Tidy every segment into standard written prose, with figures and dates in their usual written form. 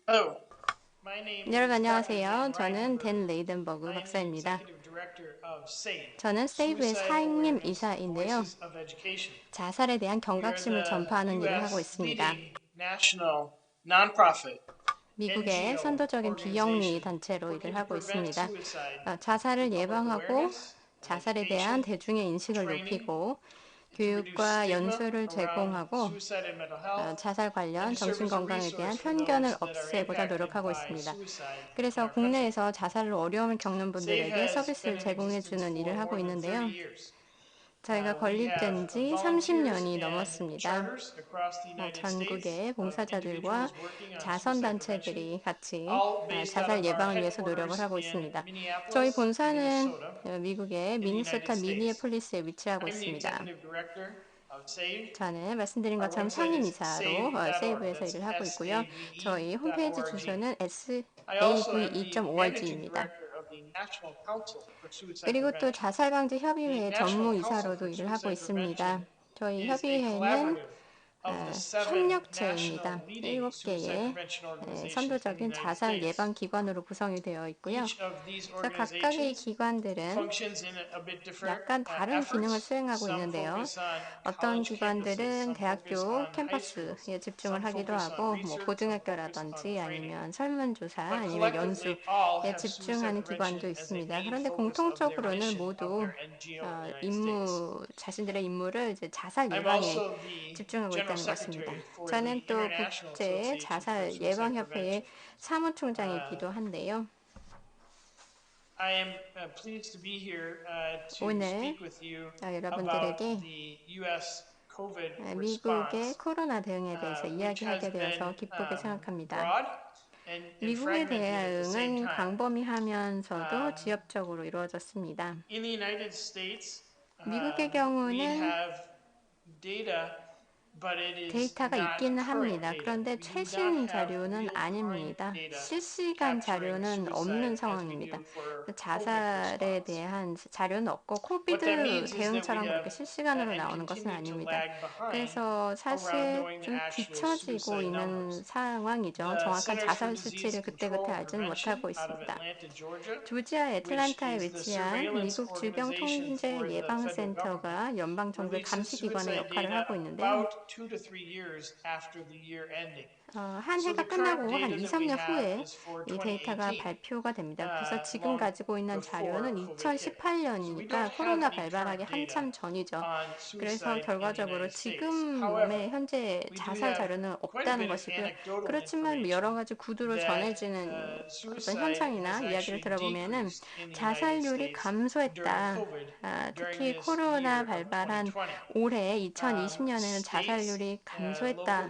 Hello, my name 여러분 is Dr. 안녕하세요. Dan 저는 댄 Reichenberg. 레이든버그 I am the 박사입니다. executive director of SAVE, 저는 세이브의 Suicide 상임 Awareness 이사인데요. Voices of Education. 자살에 대한 We are 경각심을 the 전파하는 일을 하고 U.S. 있습니다. leading national nonprofit 미국의 NGO 선도적인 비영리 organization 단체로 working 일을 to 하고 prevent 있습니다. suicide through 자살을 public 예방하고 awareness and 자살에 대한 education, 대중의 인식을 training, 높이고 and to reduce 교육과 stigma 연수를 around 제공하고 suicide and mental health, 자살 and 관련 to serve as a 정신건강에 resource 대한 for 편견을 those that are 없애고자 impacted 노력하고 by 있습니다. suicide in 그래서 our country. 국내에서 자살로 어려움을 겪는 SAVE 분들에게 has been 서비스를 in existence 제공해주는 for 일을 하고 more than 30 있는데요. years. 저희가 We have 건립된 지 volunteers 30년이 and 넘었습니다. charters across the United States 전국의 of 봉사자들과 individuals working on suicide prevention, 자선단체들이 같이 all based out 자살 of our 예방을 위해서 노력을 headquarters 하고 in 있습니다. 저희 Minneapolis, 본사는 Minnesota, 미국의 in the United 미니소타 States. 미니애폴리스에 위치하고 I'm the 있습니다. executive director of SAVE. 전에 말씀드린 Our 것처럼 website is 상임이사로 save.org. 세이브에서 That's 일을 하고 있고요. 저희 홈페이지 save.org. 주소는 I also am the managing save.org입니다. director of the National Council for Suicide 그리고 또 Prevention. The 자살방지협의회 National Council 전무이사로도 for 일을 하고 Suicide Prevention 있습니다. 저희 is a 협의회는 collaborative of the seven national 협력체입니다. leading suicide 7개의 prevention organizations in the 선도적인 United 자살 States. 예방 기관으로 구성이 되어 있고요. Each of these 그래서 각각의 organizations 기관들은 functions in a bit different 약간 다른 기능을 efforts. 수행하고 Some 있는데요. focus on 어떤 college campuses, 기관들은 some focus 대학교 on high schools, 캠퍼스에 집중을 some 하기도 focus on 하고, research, some focus on 고등학교라든지 training. 아니면 설문조사 But 아니면 연수에 collectively, all have suicide 집중하는 기관도 prevention as a 있습니다. main 그런데 focus of their 공통적으로는 mission of 모두 their NGO in the United States. 자신들의 임무를 이제 자살 I'm 예방에 also the 집중하고 General 있다는 것입니다. Secretary for the 저는 또 International 국제 Association for 자살 Suicide 예방협회의 Prevention. 사무총장이기도 한데요. I am pleased to be here to 오늘 speak with you about 여러분들에게 the U.S. COVID 미국의 response, 코로나 대응에 대해서 which has 이야기하게 been 되어서 기쁘게 생각합니다. broad and 미국의 fragmented at the same 대응은 time. 광범위하면서도 Um, 지역적으로 이루어졌습니다. in the United States, 미국의 we 경우는 have data, but it is 데이터가 not 있기는 current 합니다. data. 그런데 We do not 최신 have 자료는 real-time 아닙니다. data 실시간 capturing 자료는 suicide 없는 as we 상황입니다. do for COVID 자살에 response. 대한 자료는 없고 What that 코비드 means is that we 대응처럼 have 그렇게 실시간으로 and 나오는 것은 continue to 아닙니다. lag behind 그래서 around 사실 knowing the 좀 actual 뒤처지고 suicide 있는 numbers. 상황이죠. The 정확한 Centers for 자살 Disease 수치를 Control 그때그때 and 알지는 Prevention 못하고 out of 있습니다. Atlanta, Georgia, 조지아 which 애틀란타에 is the 위치한 surveillance 미국 organization 질병통제 for the federal government, 예방센터가 연방정부의 releases 감시기관의 suicide 역할을 data 하고 있는데요. about 2 to 3 years after the year ending. 한 So 해가 the current 끝나고 한 data 2, that we 3년 have 후에 is for 이 데이터가 2018, 발표가 됩니다. 그래서 지금 long 가지고 있는 before 자료는 COVID hit. So we don't 2018년이니까 have 코로나 any 발발하기 current data 한참 전이죠. on 그래서 suicide in the 결과적으로 United States. However, 지금의 현재 we do 자살 have 자료는 quite a 없다는 bit of 것이고요. anecdotal 그렇지만 여러 information 가지 구두로 that 전해지는 어떤 suicide has 현상이나 이야기를 actually 들어보면은 decreased in the United 자살률이 States during 감소했다. COVID, during 특히 this 코로나 year of 발발한 2020. 올해 2020년에는 States, 자살률이 local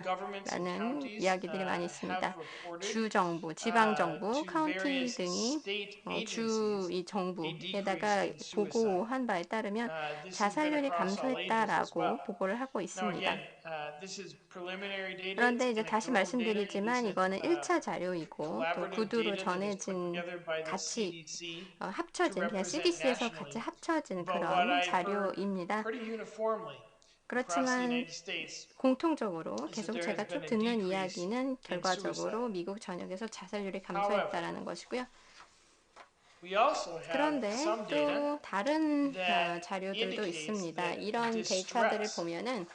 governments and 감소했다라는 counties 이야기들이 많이 have 있습니다. reported 주정부, 지방정부, to 카운티 various 등이 state 주 agencies 이 a decrease 정부에다가 in suicide. 보고한 바에 따르면 This has been 자살률이 across all ages as well. 감소했다라고 보고를 하고 Now 있습니다. again, this is preliminary data. It's 그런데 이제 다시 anecdotal data. It 말씀드리지만 isn't 이거는 1차 자료이고 또 collaborative 구두로 data that is put 전해진 together by the 같이 CDC to 합쳐진 그냥 represent CDC에서 같이 nationally. 합쳐진 But what 그런 I've heard 자료입니다. pretty uniformly across the 그렇지만 United States 공통적으로 is that 계속 there has 제가 been 쭉 a 듣는 decrease 이야기는 in suicide. 결과적으로 미국 전역에서 자살률이 However, 감소했다라는 것이고요. we also have 그런데 some data 또 다른 that 자료들도 indicates 있습니다. that 이런 데이터들을 distress 보면은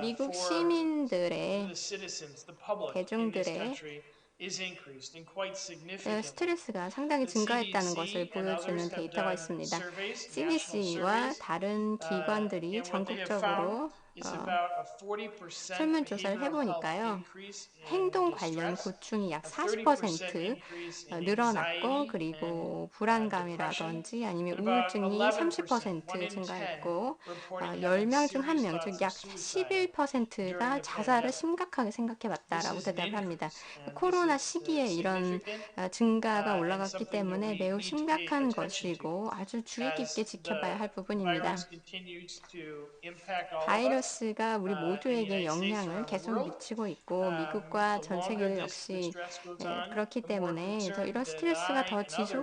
미국 for 시민들의 the citizens, the public in this 대중들의 country is increased and quite significantly. 스트레스가 상당히 The 증가했다는 것을 CDC and 보여주는 others have 데이터가 done 있습니다. surveys, national CDC와 surveys, 다른 기관들이 and what they have found 전국적으로 is about a 40% 설문조사를 behavioral health 해보니까요. increase in 행동 관련 distress, 고충이 약 a 30% 40% increase in 늘어났고, anxiety and 그리고 depression, 불안감이라든지 아니면 and about 우울증이 11%, 1 30% in 10, 증가했고, reporting having 10명 중 serious 1명, 즉 thoughts of 약 suicide during 11%가 the 자살을 pandemic. 심각하게 생각해 This 봤다라고 is an 대답을 합니다. increase, and this 코로나 is 시기에 이런 significant 증가가 and 올라갔기 something that 때문에 we 매우 need to pay 심각한 attention to 것이고 아주 주의 깊게 as the 지켜봐야 할 부분입니다. virus continues to impact all of us 바이러스가 우리 in the 모두에게 United States 영향을 around the 계속 world. 미치고 있고 미국과 The 전 longer 세계도 this 역시 stress goes on, 그렇기 the more 때문에 이런 concerned that 스트레스가 I 더 and others are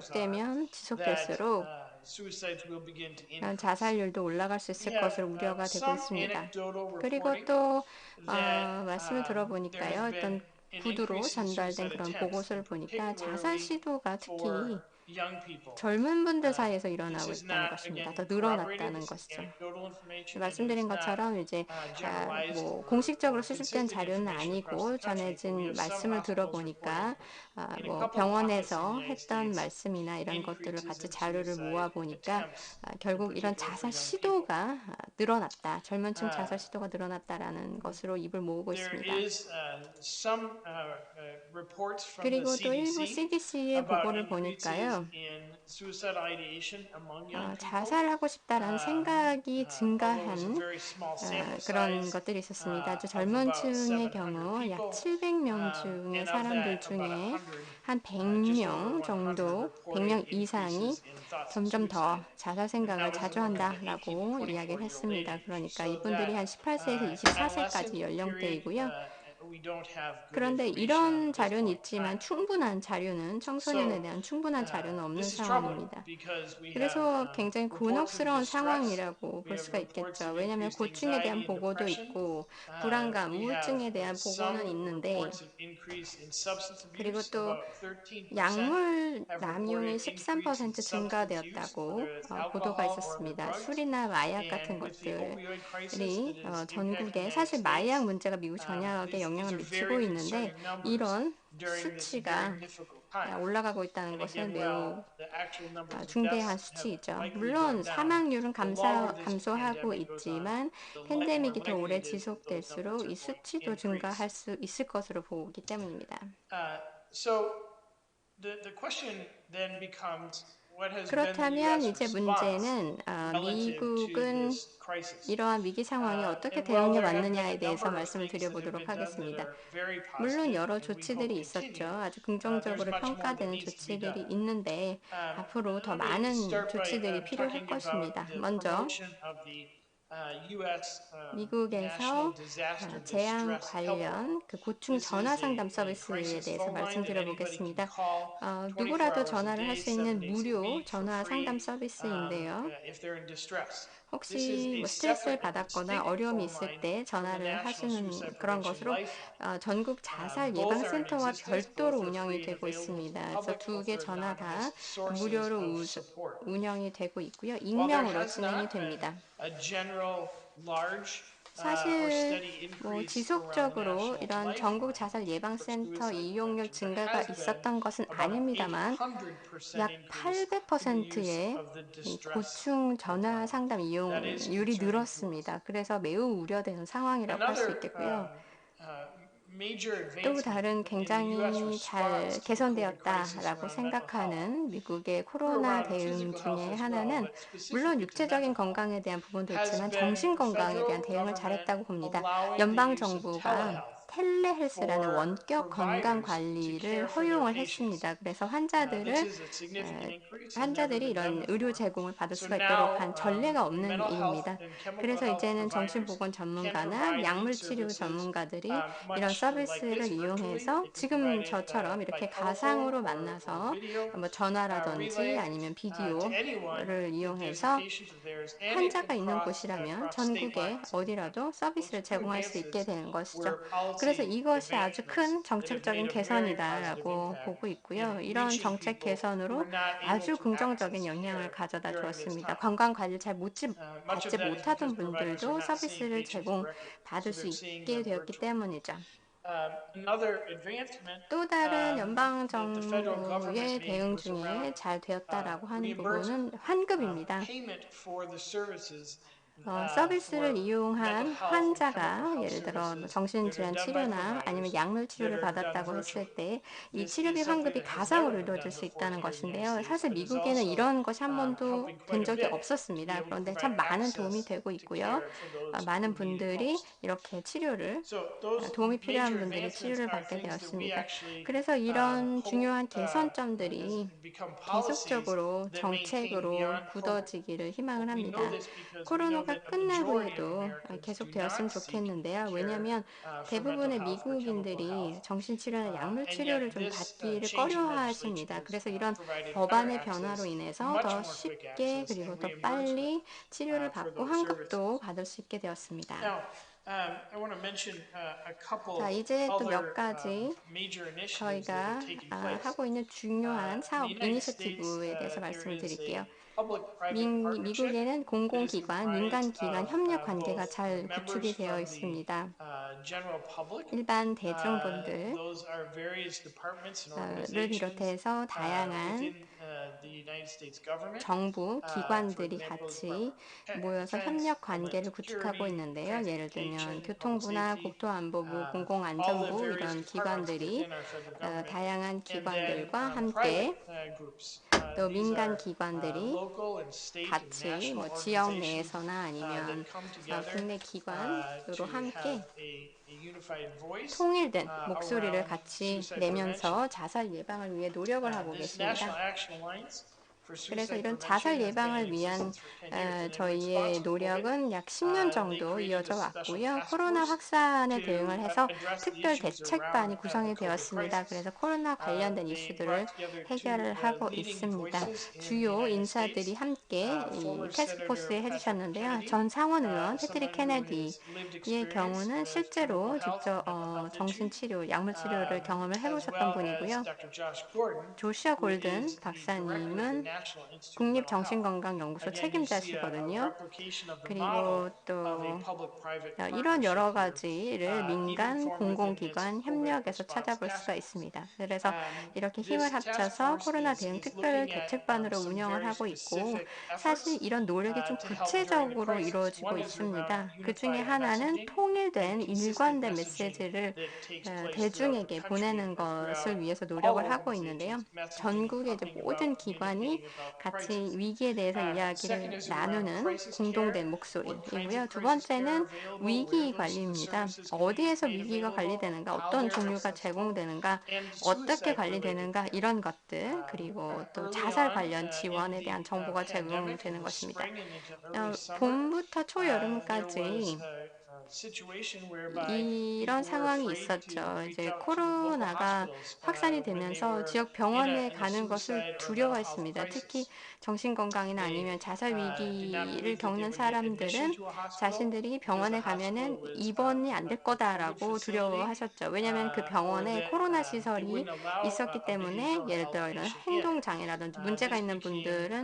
that 지속될수록 suicides will begin to increase. 자살률도 올라갈 수 We 있을 have 것으로 우려가 되고 some 있습니다. anecdotal 그리고 reporting 또 that 말씀을 there has 들어보니까요. been 어떤 구두로 increase in 전달된 suicide 그런 attempts, 보고서를 and 보니까 자살 particularly 시도가 for 특히 young people. 젊은 분들 사이에서 This 일어나고 is 있다는 not, 것입니다. again, 더 corroborated. 늘어났다는 This is 것이죠. anecdotal information, and it is 말씀드린 not 것처럼 이제 generalized 뭐 공식적으로 or 수집된 consistent 자료는 information across the 아니고 country. But we 전해진 have some 말씀을 hospitals reporting 들어보니까 in a 뭐 couple of pockets in the 병원에서 United 했던 States 말씀이나 이런 것들을 increases 같이 in 자료를 suicide 모아보니까 attempts, in 결국 이런 particular for 자살 young people. 시도가 늘어났다. 젊은 층 Uh, 자살 시도가 늘어났다라는 것으로 입을 모으고 There 있습니다. is some reports from the 그리고 또 일부 CDC CDC의 about 보고를 increases 보니까요. in suicide ideation among young people, 자살하고 싶다라는 생각이 although it was a 증가한 very small sample 그런 size 것들이 있었습니다. 아주 of 젊은 about 층의 700 경우 약 people, 700명 중의 and of 사람들 that, about 중에 100, 한 just over 100명 100 정도, reported 100명 이상이 increases in thoughts of 점점 더 suicide, 자살 and that 생각을 was 자주 among the 18 to 한다라고 이야기를 24-year-old age. 했습니다. 그러니까 So 이분들이 한 that 18세에서 adolescent 24세까지 period, 연령대이고요. we don't have good 그런데 information on 이런 at this 자료는 point in time. 있지만 충분한 자료는 청소년에 So 대한 충분한 자료는 없는 this is troubling 상황입니다. because we have 그래서 굉장히 reports of 곤혹스러운 distress, 상황이라고 we 볼 have 수가 reports 있겠죠. of 왜냐하면 increased 고충에 anxiety 대한 and 보고도 depression. 있고 불안감, We have 우울증에 대한 보고는 some 있는데 reports of increase in substance 그리고 abuse. 또 About 13% 약물 have 남용이 reported increase in 13% substance use, 증가되었다고 whether it's 보도가 alcohol or other 있었습니다. drugs. 술이나 마약 같은 And with the opioid crisis 것들이 that is impacting the 전국에 United 사실 마약 States, 문제가 미국 전역에 these 영향을 are 미치고 very 있는데 concerning numbers 이런 during this very 수치가 difficult time. 올라가고 있다는 And 것은 again, while 매우 the actual numbers of 중대한 deaths have 수치이죠. likely 물론 gone down, 사망률은 the longer this 감소하고 pandemic goes on, 있지만 the more 팬데믹이 더 likely 오래 it is that those numbers 지속될수록 are 이 going to 수치도 증가할 increase. 수 있을 것으로 보기 때문입니다. So the question then becomes, what has been the 그렇다면 U.S. 이제 response 문제는 relative to 미국은 this crisis? 이러한 위기 상황에 어떻게 And while 대응해 there have been 왔느냐에 a 대해서 number of 말씀을 things that have 드려보도록 been done that 하겠습니다. are very 물론 positive 여러 and we hope 조치들이 있었죠. continue, 아주 there's 긍정적으로 much more that 평가되는 needs to be done. 조치들이 있는데 앞으로 더 Let me 많은 start by 조치들이 필요할 talking about 것입니다. the 먼저 promotion of the U.S. National 미국에서 Disaster 재앙 Distress Helpline. 관련 고충 This 전화 is 상담 a 서비스에 crisis 대해서 phone line that anybody can 말씀드려보겠습니다. call 24 누구라도 hours a 전화를 할 day, 수 7 있는 days a 무료 week for 전화 상담 free 서비스인데요. if they're in distress. This is 혹시 a 뭐 스트레스를 separate and 받았거나 distinct 어려움이 phone 있을 line 때 from the 전화를 National 하시는 Suicide 그런 Prevention 것으로 Lifeline. 전국 자살 Both are in 예방센터와 existence, 별도로 both are 운영이 free and 되고 available to the 있습니다. 그래서 public, 두 both 개 are 전화 다 anonymous sources 무료로 of support. 운영이 되고 있고요. While there 익명으로 has 진행이 not been 됩니다. a general large or 사실 steady 뭐 increase around the 지속적으로 National 이런 전국 Lifeline 자살 for 예방센터 suicide 이용률 prevention, there 증가가 has been 있었던 것은 about an 아닙니다만 800% 약 increase in the use 800%의 of the 이 distress 고충 전화 helpline. 상담 That is 이용률이 concerning to us. 늘었습니다. 그래서 매우 우려되는 상황이라고 할 수 Another 있겠고요. major 또 advancement 다른 in the U.S. 굉장히 잘 response to the COVID crisis 개선되었다라고 around mental health 생각하는 미국의 or 코로나 around 대응 physical health 중에 as well, 하나는 but 물론 specifically to 육체적인 mental health, 건강에 대한 부분도 has 있지만 been 정신 건강에 대한 federal 대응을 government 잘했다고 봅니다. allowing the 연방 use of 정부가 telehealth 텔레헬스라는 for 원격 건강 providers to 관리를 care for their 허용을 patients. 했습니다. 그래서 This is a significant increase and never 환자들이 been done 이런 의료 before. 제공을 받을 So 수가 있도록 now 한 전례가 없는 mental health 일입니다. and chemical 그래서 health 이제는 providers 정신보건 can 전문가나 provide 약물 these 치료 services 전문가들이 이런 much like 서비스를 this virtually. 이용해서 They can 지금 provide it 저처럼 by 이렇게 telephone 가상으로 or 만나서 video 뭐 전화라든지 relay 아니면 to anyone 비디오를 if there's a 이용해서 patient of theirs, and it 환자가 can 있는 cross 곳이라면 state 전국에 lines. 어디라도 Those 서비스를 are two 제공할 수 있게 advances 되는 것이죠. where 그래서 policy 이것이 아주 advancements 큰 that have made 정책적인 a very positive 개선이다라고 impact 보고 있고요. in 이런 reaching 정책 people who 개선으로 were not able 아주 to 긍정적인 access 영향을 care 가져다 during this 주었습니다. time. 건강 관리를 잘 Much of 받지 that is because 못하던 providers are 분들도 not seeing 서비스를 patients directly, 제공받을 so 수 they're seeing 있게 them 되었기 virtually. 때문이죠. Another advancement 또 다른 연방 that the federal government 정부의 made 대응 was around 중에 잘 되었다라고 하는 reimbursement, 부분은 환급입니다. payment for the services 서비스를 for mental 이용한 health and chemical 환자가 health 예를 들어 services that are 정신질환 done by 치료나 아니면 providers 약물 that 치료를 are done 받았다고 했을 virtually. 때 이 This is 치료비 something 환급이 that has never 가상으로 been 이루어질 done 수 before 있다는 here in the United 것인데요. States, 사실 but is 미국에는 also 이런 것이 한 번도 helping 된 quite a 적이 bit to be 없었습니다. able to 그런데 provide 참 많은 도움이 access 되고 to 있고요. care for those 많은 who need it 분들이 most. 이렇게 치료를 So those 도움이 필요한 major 분들이 advancements 치료를 are 받게 things that we 되었습니다. actually 그래서 이런 hope 중요한 has 개선점들이 become policies 계속적으로 that maintain 정책으로 beyond COVID. 굳어지기를 희망을 We know 합니다. this because we know 코로나가 that a 끝난 majority of 후에도 Americans do 계속되었으면 not seek 좋겠는데요. care 왜냐하면 for mental 대부분의 health or chemical 미국인들이 health. 정신치료나 약물 And 치료를 yet 좀 this 받기를 change in legislation 꺼려하십니다. has 그래서 이런 provided better 법안의 변화로 access, 인해서 much 더 more quick 쉽게 access 그리고 and 더 reimbursement 빨리 치료를 for 받고 those services. 환급도 받을 수 있게 되었습니다. Now, I want to mention a 자, couple 이제 또 몇 other 가지 major initiatives that are 저희가 taking place. 하고 있는 중요한 In the 사업 United States, 이니셔티브에 대해서 there 말씀을 is 드릴게요. a public-private partnership 미국에는 that is 공공기관, comprised 민간기관 of 협력 관계가 both 잘 구축이 members 되어 from the 있습니다. general public. 일반 대중분들을 Those are various departments and organizations 비롯해서 다양한 within the United States government. 정부 For 기관들이 example, the 같이 Department of 모여서 Defense, 협력 Homeland 관계를 구축하고 Security, 있는데요. 예를 들면 Transportation, Public 교통부나 Safety, 국토안보부, all the 공공안전부 various 이런 departments 기관들이 within our federal government, 다양한 and then 기관들과 private 함께 groups. 또 These 민간 are 기관들이 local and state and 같이 national 뭐 지역 organizations 내에서나 아니면 that come together 국내 기관으로 to 함께 have a unified voice 통일된 목소리를 around 같이 suicide prevention. 내면서 자살 예방을 위해 노력을 하고 This 계십니다. National Action Alliance for 그래서 Suicide 이런 Prevention 자살 has been 예방을 in 위한 existence for 10 years. And in 저희의 response to COVID, 노력은 약 10년 they 정도 created a 이어져 special 왔고요. task 코로나 force 확산에 to 대응을 해서 address the 특별 issues 대책반이 around the 구성이 COVID 되었습니다. crisis. 그래서 코로나 관련된 They 이슈들을 brought together 해결을 two 하고 leading 있습니다. voices in the 주요 United 인사들이 States. 함께 이 Former 태스크포스에 Senator Patrick 해주셨는데요. Kennedy, 전 상원의원 패트릭 someone who has 케네디의 lived experience 경우는 with chemical 실제로 health 직접 and mental health issues, 정신치료, 약물치료를 경험을 as 해보셨던 well 분이고요. as Dr. Josh Gordon, 조시아 who 골든 is the director of the 박사님은 National Institute of Mental Health. 국립정신건강연구소 Again, you see a 책임자시거든요. replication of the 그리고 model 또 of a public-private 이런 여러 partnership here, 가지를 even 민간, formed within this 공공기관 COVID 협력에서 response 찾아볼 task 수가 force. 있습니다. 그래서 이렇게 힘을 This task 합쳐서 force 코로나 대응 is 특별 looking at 대책반으로 some 운영을 very 하고 있고 specific 사실 efforts 이런 노력이 좀 to help during the 구체적으로 crisis. 이루어지고 One is around 있습니다. 그 중에 unified 하나는 messaging and 통일된 consistent 일관된 messaging 메시지를 that takes place throughout the 대중에게 country 보내는 or throughout 것을 위해서 all 노력을 하고 있는데요. organizations, messaging and 전국의 이제 talking 모든 about 기관이 communicating about 같이 crisis. 위기에 대해서 Second 이야기를 is around 나누는 crisis 공동된 care. What kinds 목소리이고요. of 두 crisis care 번째는 are available, 위기 where those the 관리입니다. services can be 어디에서 made 위기가 available, 관리되는가, how 어떤 they're 종류가 accessible, 제공되는가, and 어떻게 suicide-related 관리되는가 care. 이런 것들 그리고 또 Early 자살 on 관련 in 지원에 대한 the 정보가 pandemic, in 제공되는 the 것입니다. spring and into early summer, 봄부터 there was 초여름까지 a situation whereby 이런 people were 상황이 afraid to 있었죠. reach 이제 out to local 코로나가 hospitals 확산이 when they 되면서 were 지역 병원에 in a 가는 것을 suicide or mental health 두려워했습니다. 특히 crisis. 정신건강이나 They 아니면 자살 did not 위기를 believe that they 겪는 would get admission 사람들은 to a hospital 자신들이 because 병원에 the hospital 가면은 was 입원이 안 될 a COVID 거다라고 facility, 두려워하셨죠. 왜냐하면 그 or 병원에 that 코로나 it 시설이 wouldn't allow 있었기 a 때문에 behavioral 예를 health 들어 이런 patient in. 행동장애라든지 문제가 This 있는 became 분들은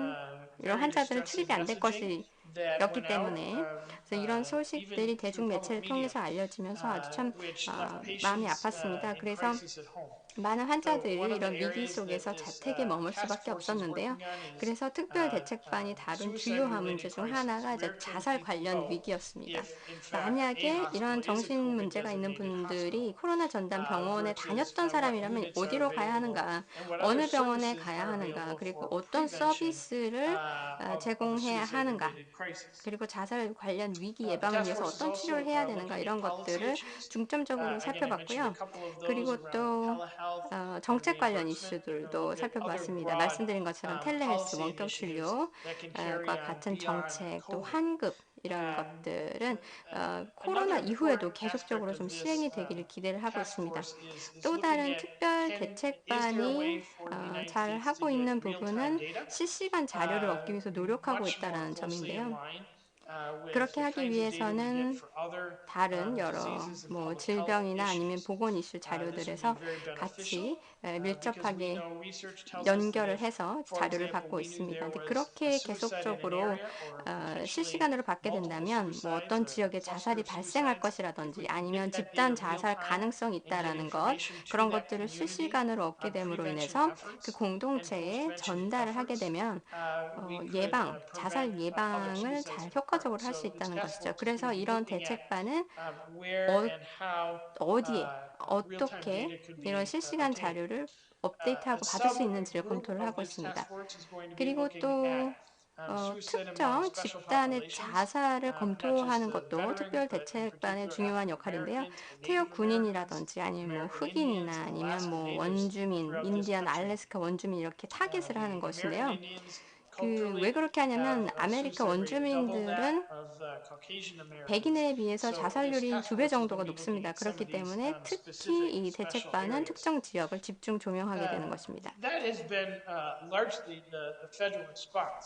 이런 very 환자들은 distressing 출입이 안 될 messaging 것이 that 였기 went out, 때문에 그래서 이런 even 소식들이 through public 대중매체를 media, 통해서 알려지면서 아주 참 which left 마음이 patients 아팠습니다. in 그래서 crisis at home. 많은 So 환자들이 one of the 이런 위기 areas that 속에서 this 자택에 머물 task 수밖에 force is 없었는데요. working on is 그래서 특별 대책반이 다룬 주요한 문제 suicide-related 중 crisis. 하나가 이제 Where can 자살 people 관련 go 위기였습니다. if, in fact, a 만약에 hospital 이런 is a 정신 문제가 있는 COVID-designated 분들이 hospital? 코로나 전담 병원에 Versus 다녔던 what 사람이라면 units are 어디로 가야 available 하는가, and what other 어느 병원에 services 가야 are 하는가, available 그리고 for 어떤 prevention 서비스를 of a 제공해야 하는가, suicide-related crisis. 그리고 자살 관련 위기 The 예방을 task 위해서 force is 어떤 치료를 also 해야 되는가 looking at 이런 policy 것들을 issues. 중점적으로 Again, I mentioned a 살펴봤고요. couple of those 그리고 around 또 telehealth and 정책 관련 reimbursement. They're going to 이슈들도 look at other 살펴봤습니다. broad 말씀드린 것처럼 텔레헬스, policy 원격 initiatives that can carry 진료과 on 같은 beyond 정책, 또 COVID. 환급 이런 것들은 코로나 Another 이후에도 important aspect 계속적으로 of 좀 this 시행이 되기를 기대를 하고 task 있습니다. force is 또 looking 다른 at 특별 is there a way 대책반이 for the United 잘 States to 하고 get 있는 real-time 부분은 data 실시간 자료를 얻기 위해서 노력하고 much more 있다는 closely in 점인데요. line with 그렇게 the 하기 kinds of data we get 위해서는 for other 다른 여러 diseases and 뭐 public health 질병이나 아니면 issues. 보건 이슈 This would be 자료들에서 very beneficial 같이 because we 밀접하게 know research tells us that 연결을 if, 해서 for 자료를 example, 받고 we knew 있습니다. there 근데 was a 그렇게 suicide in an 계속적으로 area or potentially 실시간으로 받게 multiple 된다면 뭐 suicides 어떤 or 지역에 cluster 자살이 of 발생할 suicides, if 것이라든지 we can 아니면 get that data 집단 real 자살 time 가능성이 and get 있다라는 것 information to 그런 that 것들을 community 실시간으로 얻게 on 됨으로 prevention 인해서 그 efforts and 공동체에 post-prevention 전달을 하게 efforts, 되면 we could 예방, prevent 자살 other 예방을 suicides 잘 occurring. 효과적으로 할 수 So this 있다는 task 것이죠. force is going 그래서 to be 이런 looking at 대책반은 where 어, and how 어디에 real-time 어떻게 data could 이런 be 실시간 obtained. 자료를 A 업데이트하고 받을 수 있는지를 subgroup 검토를 of 하고 this task 있습니다. force is going to be 그리고 looking 또 at suicide among 특정 special 집단의 populations, 자살을 not just 검토하는 the 것도 veterans, 특별 but in 대책반의 particular 중요한 African 역할인데요. Americans and 퇴역 Native Americans, 군인이라든지 아니면 뭐 American Indians, 흑인이나 and 아니면 Alaska 뭐 Natives 원주민, throughout this 인디안, country. 알래스카 원주민 이렇게 타겟을 하는 The American 것인데요. Indians 왜 그렇게 하냐면 아메리카 원주민들은 백인에 비해서 자살률이 2배 정도가 높습니다. 그렇기 때문에 특히 이 대책반은 특정 지역을 집중 조명하게 되는 것입니다.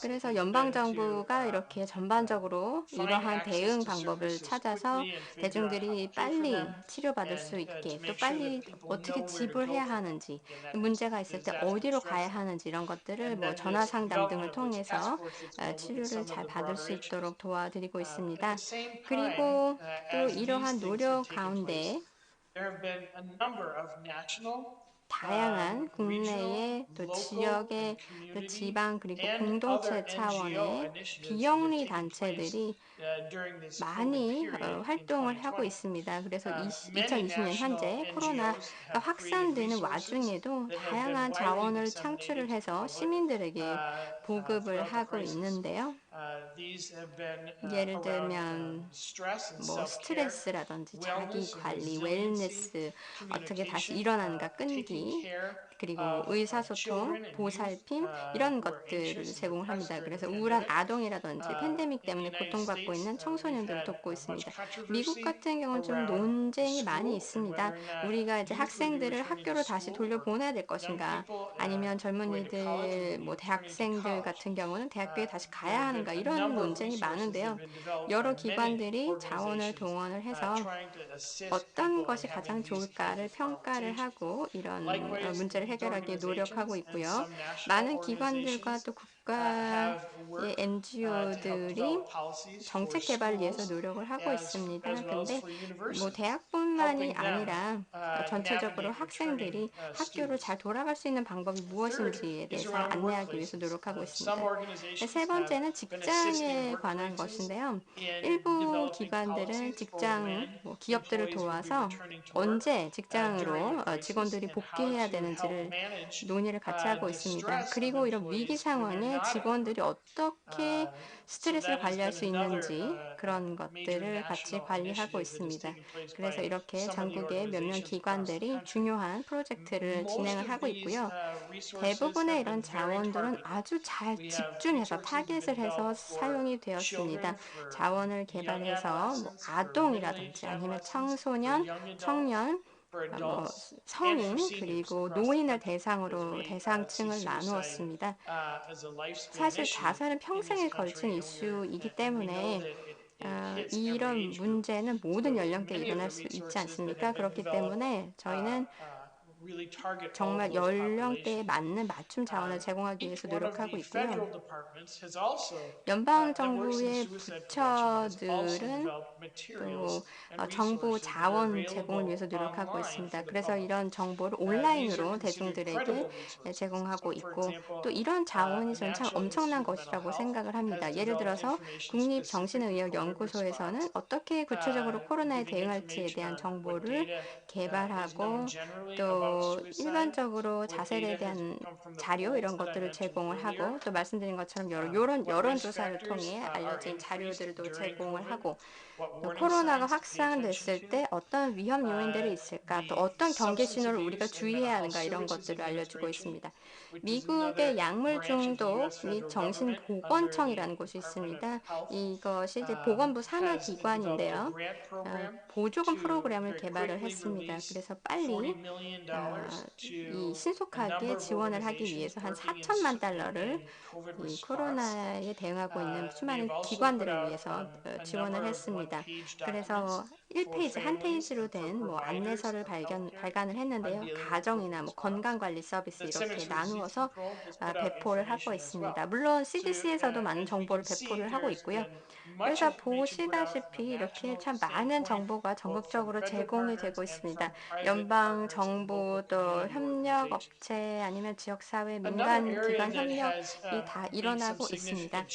그래서 연방정부가 이렇게 전반적으로 이러한 대응 방법을 찾아서 대중들이 빨리 치료받을 수 있게, 또 빨리 어떻게 지불해야 하는지, 문제가 있을 때 어디로 가야 하는지 이런 것들을 뭐 전화 상담 등을 통해서 치료를 잘 받을 수 있도록 도와드리고 있습니다. 그리고 또 이러한 노력 가운데 다양한 국내의 또 지역의 또 지방 그리고 공동체 차원의 비영리 단체들이 많이 활동을 하고 있습니다. 그래서 2020년 현재 코로나가 확산되는 와중에도 다양한 자원을 창출을 해서 시민들에게 보급을 하고 있는데요. 예를 들면 뭐 스트레스라든지 자기 관리, 웰니스, 어떻게 다시 일어나는가 끈기, 그리고 의사소통, 보살핌 이런 것들을 제공을 합니다. 그래서 우울한 아동이라든지 팬데믹 때문에 고통받고 있는 청소년들을 돕고 있습니다. 미국 같은 경우는 좀 논쟁이 많이 있습니다. 우리가 이제 학생들을 학교로 다시 돌려보내야 될 것인가, 아니면 젊은이들, 뭐 대학생들 같은 경우는 대학교에 다시 가야 하는가, 이런 논쟁이 많은데요. 여러 기관들이 자원을 동원을 해서 어떤 것이 가장 좋을까를 평가를 하고 이런 문제를 해결하기 위해 노력하고 있고요. 많은 기관들과 또 국가의 NGO들이 정책 개발을 위해서 노력을 하고 있습니다. 근데 뭐 대학뿐만이 아니라 전체적으로 학생들이 학교를 잘 돌아갈 수 있는 방법이 무엇인지에 대해서 안내하기 위해서 노력하고 있습니다. 세 번째는 직장에 관한 것인데요. 일부 기관들은 기업들을 도와서 언제 직장으로 직원들이 복귀해야 되는지를 논의를 같이 하고 있습니다. 그리고 이런 위기 상황에 직원들이 어떻게 스트레스를 관리할 수 있는지 그런 것들을 같이 관리하고 있습니다. 그래서 이렇게 전국의 몇몇 기관들이 중요한 프로젝트를 진행을 하고 있고요. 대부분의 이런 자원들은 아주 잘 집중해서 타겟을 해서 사용이 되었습니다. 자원을 개발해서 뭐 아동이라든지 아니면 청소년, 청년, 뭐 성인 그리고 노인을 대상으로 대상층을 나누었습니다. 사실 자살은 평생에 걸친 이슈이기 때문에 이런 문제는 모든 연령대에 일어날 수 있지 않습니까? 그렇기 때문에 저희는 정말 연령대에 맞는 맞춤 자원을 제공하기 위해서 노력하고 있고요. 연방 정부의 부처들은 또 정보 자원 제공을 위해서 노력하고 있습니다. 그래서 이런 정보를 온라인으로 대중들에게 제공하고 있고, 또 이런 자원이 저는 참 엄청난 것이라고 생각을 합니다. 예를 들어서 국립정신의학연구소에서는 어떻게 구체적으로 코로나에 대응할지에 대한 정보를 개발하고, 또 일반적으로 자살에 대한 자료 이런 것들을 제공을 하고, 또 말씀드린 것처럼 여론조사를 통해 알려진 자료들도 제공을 하고, 또 코로나가 확산됐을 때 어떤 위험 요인들이 있을까, 또 어떤 경계 신호를 우리가 주의해야 하는가, 이런 것들을 알려주고 있습니다. 미국의 약물 중독 및 정신보건청이라는 곳이 있습니다. 이것이 이제 보건부 산하 기관인데요. 보조금 프로그램을 개발을 했습니다. 그래서 빨리 이 신속하게 지원을 하기 위해서 한 4천만 달러를 이 코로나에 대응하고 있는 수많은 기관들을 위해서 지원을 했습니다. 그래서 1페이지, 한 페이지로 된 뭐 안내서를 발간을 했는데요. 가정이나 뭐 건강관리 서비스 이렇게 나누어서 배포를 하고 있습니다. 물론 CDC에서도 많은 정보를 배포를 하고 있고요. 그래서 보시다시피 이렇게 참 많은 정보가 전국적으로 제공이 되고 있습니다. 연방 정부 또 협력 업체 아니면 지역사회 민간 기관 협력이 다 일어나고 있습니다.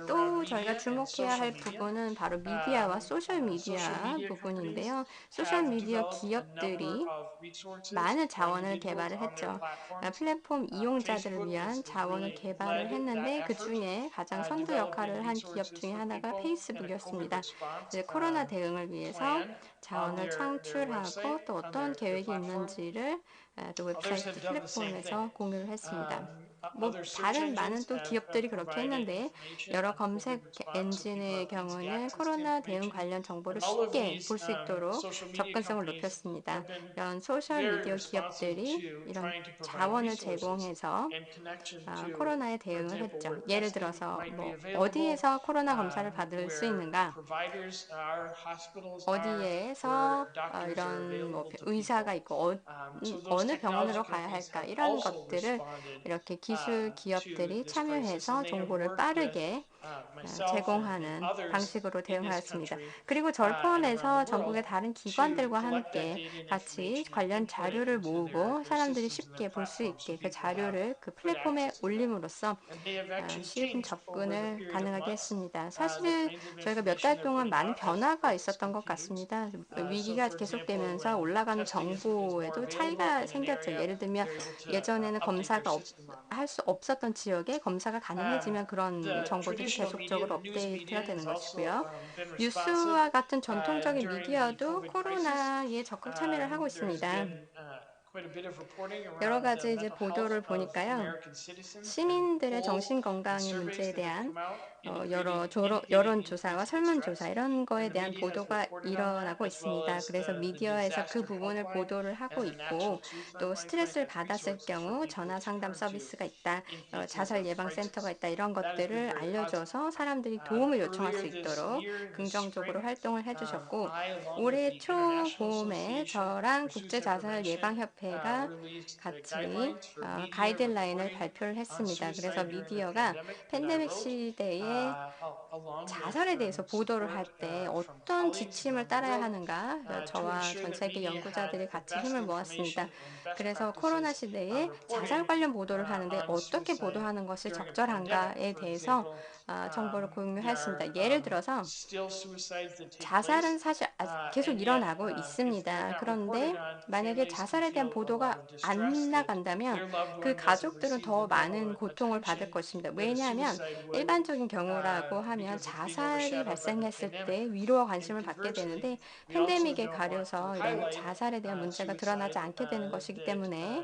또 저희가 주목해야 할 부분은 바로 미디어와 소셜미디어 부분인데요. 소셜미디어 기업들이 많은 자원을 개발을 했죠. 플랫폼 이용자들을 위한 자원을 개발을 했는데 그 중에 가장 선두 역할을 한 기업 중에 하나가 페이스북이었습니다. 코로나 대응을 위해서 자원을 창출하고 또 어떤 계획이 있는지를 또 웹사이트 플랫폼에서 공유를 했습니다. 뭐 다른 많은 또 기업들이 그렇게 했는데 여러 검색 엔진의 경우는 코로나 대응 관련 정보를 쉽게 볼 수 있도록 접근성을 높였습니다. 이런 소셜미디어 기업들이 이런 자원을 제공해서 코로나에 대응을 했죠. 예를 들어서 뭐 어디에서 코로나 검사를 받을 수 있는가? 어디에서 이런 뭐 의사가 있고 어느 병원으로 가야 할까? 이런 것들을 이렇게 기술 기업들이 참여해서 정보를 빠르게 제공하는 방식으로 대응하였습니다. 그리고 저를 포함해서 전국의 다른 기관들과 함께 같이 관련 자료를 모으고 사람들이 쉽게 볼 수 있게 그 자료를 그 플랫폼에 올림으로써 쉬운 접근을 가능하게 했습니다. 사실 저희가 몇 달 동안 많은 변화가 있었던 것 같습니다. 위기가 계속되면서 올라가는 정보에도 차이가 생겼죠. 예를 들면 예전에는 검사가 할 수 없었던 지역에 검사가 가능해지면 그런 정보들이 계속적으로 업데이트가 되는 것이고요. 뉴스와 같은 전통적인 미디어도 코로나에 적극 참여를 하고 있습니다. 여러 가지 이제 보도를 보니까요. 시민들의 정신건강의 문제에 대한 여론조사와 설문조사 이런 거에 대한 보도가 일어나고 있습니다. 그래서 미디어에서 그 부분을 보도를 하고 있고 또 스트레스를 받았을 경우 전화 상담 서비스가 있다, 자살 예방센터가 있다 이런 것들을 알려줘서 사람들이 도움을 요청할 수 있도록 긍정적으로 활동을 해주셨고 올해 초봄에 저랑 국제자살예방협회가 같이 가이드라인을 발표를 했습니다. 그래서 미디어가 팬데믹 시대에 자살에 대해서 보도를 할 때 어떤 지침을 따라야 하는가 저와 전 세계 연구자들이 같이 힘을 모았습니다. 그래서 코로나 시대에 자살 관련 보도를 하는데 어떻게 보도하는 것이 적절한가에 대해서 정보를 공유했습니다. 예를 들어서 자살은 사실 계속 일어나고 있습니다. 그런데 만약에 자살에 대한 보도가 안 나간다면 그 가족들은 더 많은 고통을 받을 것입니다. 왜냐하면 일반적인 경우라고 하면 자살이 발생했을 때 위로와 관심을 받게 되는데 팬데믹에 가려서 이런 자살에 대한 문제가 드러나지 않게 되는 것이기 때문에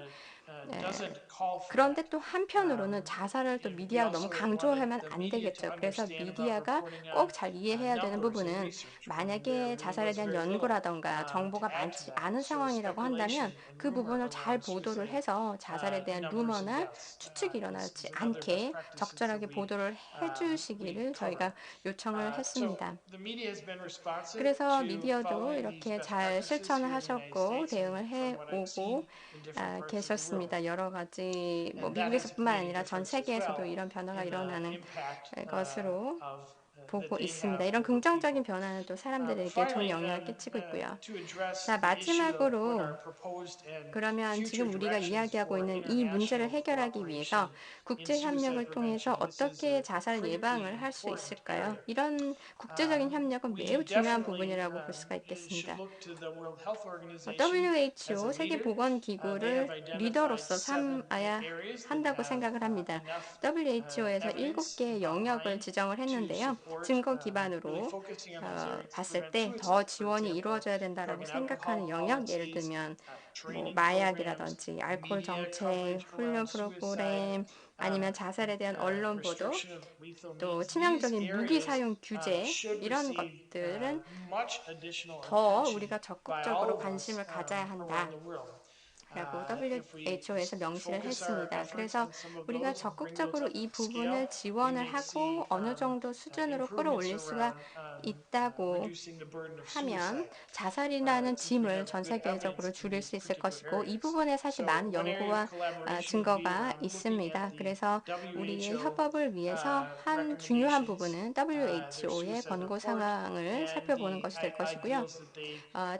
그런데 또 한편으로는 자살을 또 미디어가 너무 강조하면 안 되겠죠. 그래서 미디어가 꼭 잘 이해해야 되는 부분은 만약에 자살에 대한 연구라던가 정보가 많지 않은 상황이라고 한다면 그 부분을 잘 보도를 해서 자살에 대한 루머나 추측이 일어나지 않게 적절하게 보도를 해주시기를 저희가 요청을 했습니다. 그래서 미디어도 이렇게 잘 실천을 하셨고 대응을 해오고 계셨습니다. 여러 가지 뭐 미국에서뿐만 아니라 전 세계에서도 이런 변화가 일어나는 것으로 보고 있습니다. 이런 긍정적인 변화는 또 사람들에게 좋은 영향을 끼치고 있고요. 자, 마지막으로 그러면 지금 우리가 이야기하고 있는 이 문제를 해결하기 위해서 국제협력을 통해서 어떻게 자살 예방을 할 수 있을까요? 이런 국제적인 협력은 매우 중요한 부분이라고 볼 수가 있겠습니다. WHO 세계보건기구를 리더로서 삼아야 한다고 생각을 합니다. WHO에서 7개의 영역을 지정을 했는데요. 증거 기반으로 봤을 때 더 지원이 이루어져야 된다고 생각하는 영역, 예를 들면 뭐 마약이라든지 알코올 정책, 훈련 프로그램, 아니면 자살에 대한 언론 보도, 또 치명적인 무기 사용 규제 이런 것들은 더 우리가 적극적으로 관심을 가져야 한다. 라고 WHO에서 명시를 했습니다. 그래서 우리가 적극적으로 이 부분을 지원을 하고 어느 정도 수준으로 끌어올릴 수가 있다고 하면 자살이라는 짐을 전 세계적으로 줄일 수 있을 것이고 이 부분에 사실 많은 연구와 증거가 있습니다. 그래서 우리의 협업을 위해서 한 중요한 부분은 WHO의 권고 상황을 살펴보는 것이 될 것이고요.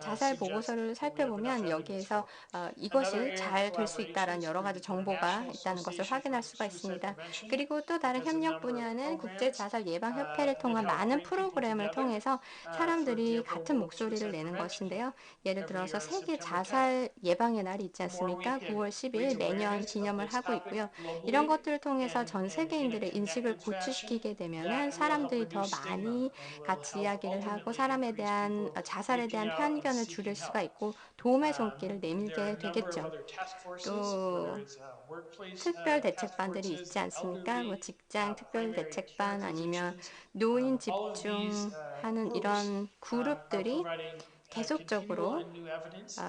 자살 보고서를 살펴보면 여기에서 이것은 것이 잘 될 수 있다는 여러 가지 정보가 있다는 것을 확인할 수가 있습니다. 그리고 또 다른 협력 분야는 국제자살 예방협회를 통한 많은 프로그램을 통해서 사람들이 같은 목소리를 내는 것인데요. 예를 들어서 세계 자살 예방의 날이 있지 않습니까? 9월 10일 매년 기념을 하고 있고요. 이런 것들을 통해서 전 세계인들의 인식을 고취시키게 되면은 사람들이 더 많이 같이 이야기를 하고 사람에 대한 자살에 대한 편견을 줄일 수가 있고 도움의 손길을 내밀게 되겠죠. 또 특별 대책반들이 있지 않습니까? 뭐 직장 특별 대책반 아니면 노인 집중하는 이런 그룹들이 계속적으로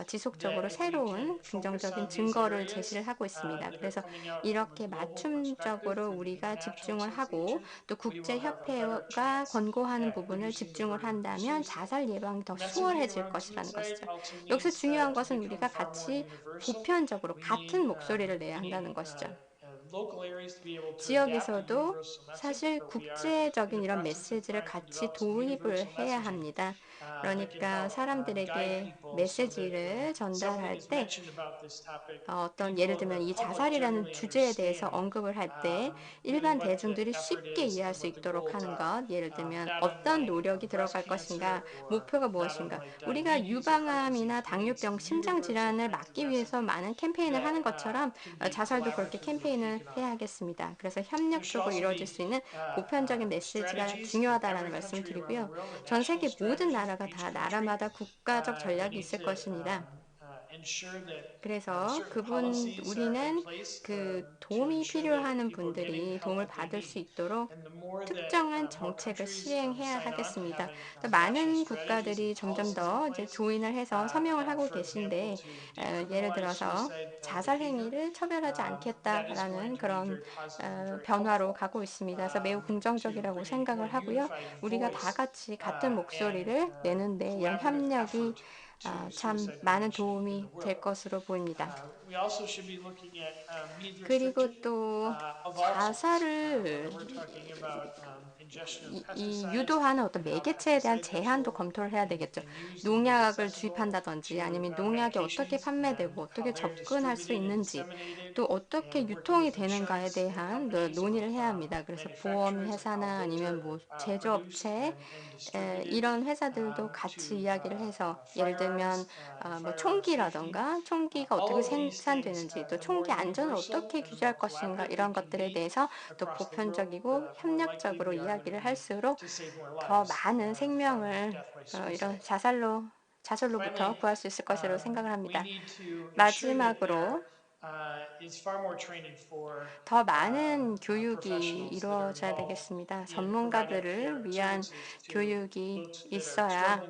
지속적으로 새로운 긍정적인 증거를 제시를 하고 있습니다. 그래서 이렇게 맞춤적으로 우리가 집중을 하고 또 국제협회가 권고하는 부분을 집중을 한다면 자살 예방이 더 수월해질 것이라는 것이죠. 여기서 중요한 것은 우리가 같이 보편적으로 같은 목소리를 내야 한다는 것이죠. 지역에서도 사실 국제적인 이런 메시지를 같이 도입을 해야 합니다. 그러니까 사람들에게 메시지를 전달할 때 어떤 예를 들면 이 자살이라는 주제에 대해서 언급을 할 때 일반 대중들이 쉽게 이해할 수 있도록 하는 것, 예를 들면 어떤 노력이 들어갈 것인가, 목표가 무엇인가. 우리가 유방암이나 당뇨병, 심장질환을 막기 위해서 많은 캠페인을 하는 것처럼 자살도 그렇게 캠페인을 해야 하겠습니다. 그래서 협력적으로 이루어질 수 있는 보편적인 메시지가 중요하다라는 말씀을 드리고요. 전 세계 모든 나라가 다 나라마다 국가적 전략이 있을 것입니다. 그래서 우리는 그 도움이 필요하는 분들이 도움을 받을 수 있도록 특정한 정책을 시행해야 하겠습니다. 많은 국가들이 점점 더 이제 조인을 해서 서명을 하고 계신데, 예를 들어서 자살 행위를 처벌하지 않겠다라는 그런 변화로 가고 있습니다. 그래서 매우 긍정적이라고 생각을 하고요. 우리가 다 같이 같은 목소리를 내는데 이런 협력이 참 많은 도움이 될 것으로 보입니다. 그리고 또 자살을 유도하는 어떤 매개체에 대한 제한도 검토를 해야 되겠죠. 농약을 주입한다든지 아니면 농약이 어떻게 판매되고 어떻게 접근할 수 있는지 또 어떻게 유통이 되는가에 대한 논의를 해야 합니다. 그래서 보험회사나 아니면 뭐 제조업체 이런 회사들도 같이 이야기를 해서 예를 들면 뭐 총기라던가 총기가 어떻게 생산되는지 또 총기 안전을 어떻게 규제할 것인가 이런 것들에 대해서 또 보편적이고 협력적으로 이야기를 할수록 더 많은 생명을 이런 자살로부터 구할 수 있을 것이라고 생각을 합니다. 마지막으로 더 많은 교육이 이루어져야 되겠습니다. 전문가들을 위한 교육이 있어야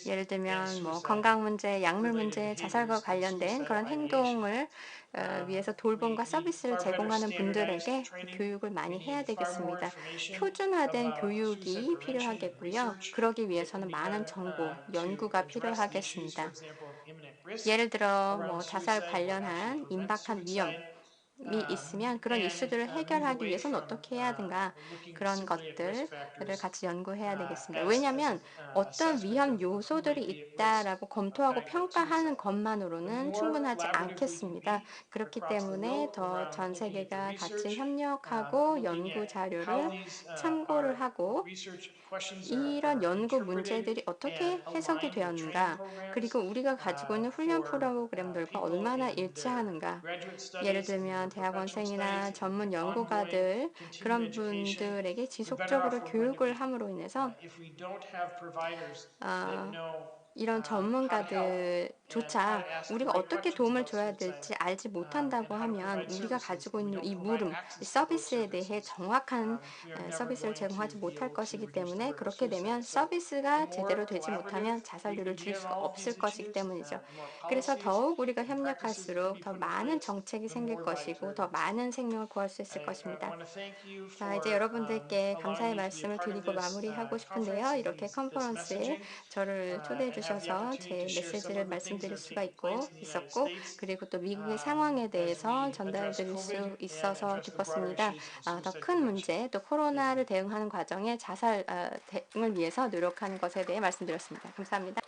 예를 들면 뭐 건강 문제, 약물 문제, 자살과 관련된 그런 행동을 위해서 돌봄과 서비스를 제공하는 분들에게 교육을 많이 해야 되겠습니다. 표준화된 교육이 필요하겠고요. 그러기 위해서는 많은 정보, 연구가 필요하겠습니다. 예를 들어 뭐 자살 관련한 임박한 위험이 있으면 그런 이슈들을 해결하기 위해서는 어떻게 해야 하는가 그런 것들을 같이 연구해야 되겠습니다. 왜냐하면 어떤 위험 요소들이 있다라고 검토하고 평가하는 것만으로는 충분하지 않겠습니다. 그렇기 때문에 더 전 세계가 같이 협력하고 연구 자료를 참고를 하고 이런 연구 문제들이 어떻게 해석이 되었는가, 그리고 우리가 가지고 있는 훈련 프로그램들과 얼마나 일치하는가. 예를 들면 대학원생이나 전문 연구가들 그런 분들에게 지속적으로 교육을 함으로 인해서 이런 전문가들조차 우리가 어떻게 도움을 줘야 될지 알지 못한다고 하면 우리가 가지고 있는 이 물음, 이 서비스에 대해 정확한 서비스를 제공하지 못할 것이기 때문에 그렇게 되면 서비스가 제대로 되지 못하면 자살률을 줄일 수가 없을 것이기 때문이죠. 그래서 더욱 우리가 협력할수록 더 많은 정책이 생길 것이고 더 많은 생명을 구할 수 있을 것입니다. 자, 이제 여러분들께 감사의 말씀을 드리고 마무리하고 싶은데요. 이렇게 컨퍼런스에 저를 초대해 주셔서 제 메시지를 말씀드릴 수가 있었고, 그리고 또 미국의 상황에 대해서 전달드릴 수 있어서 기뻤습니다. 더 큰 문제, 또 코로나를 대응하는 과정에 자살 대응을 위해서 노력하는 것에 대해 말씀드렸습니다. 감사합니다.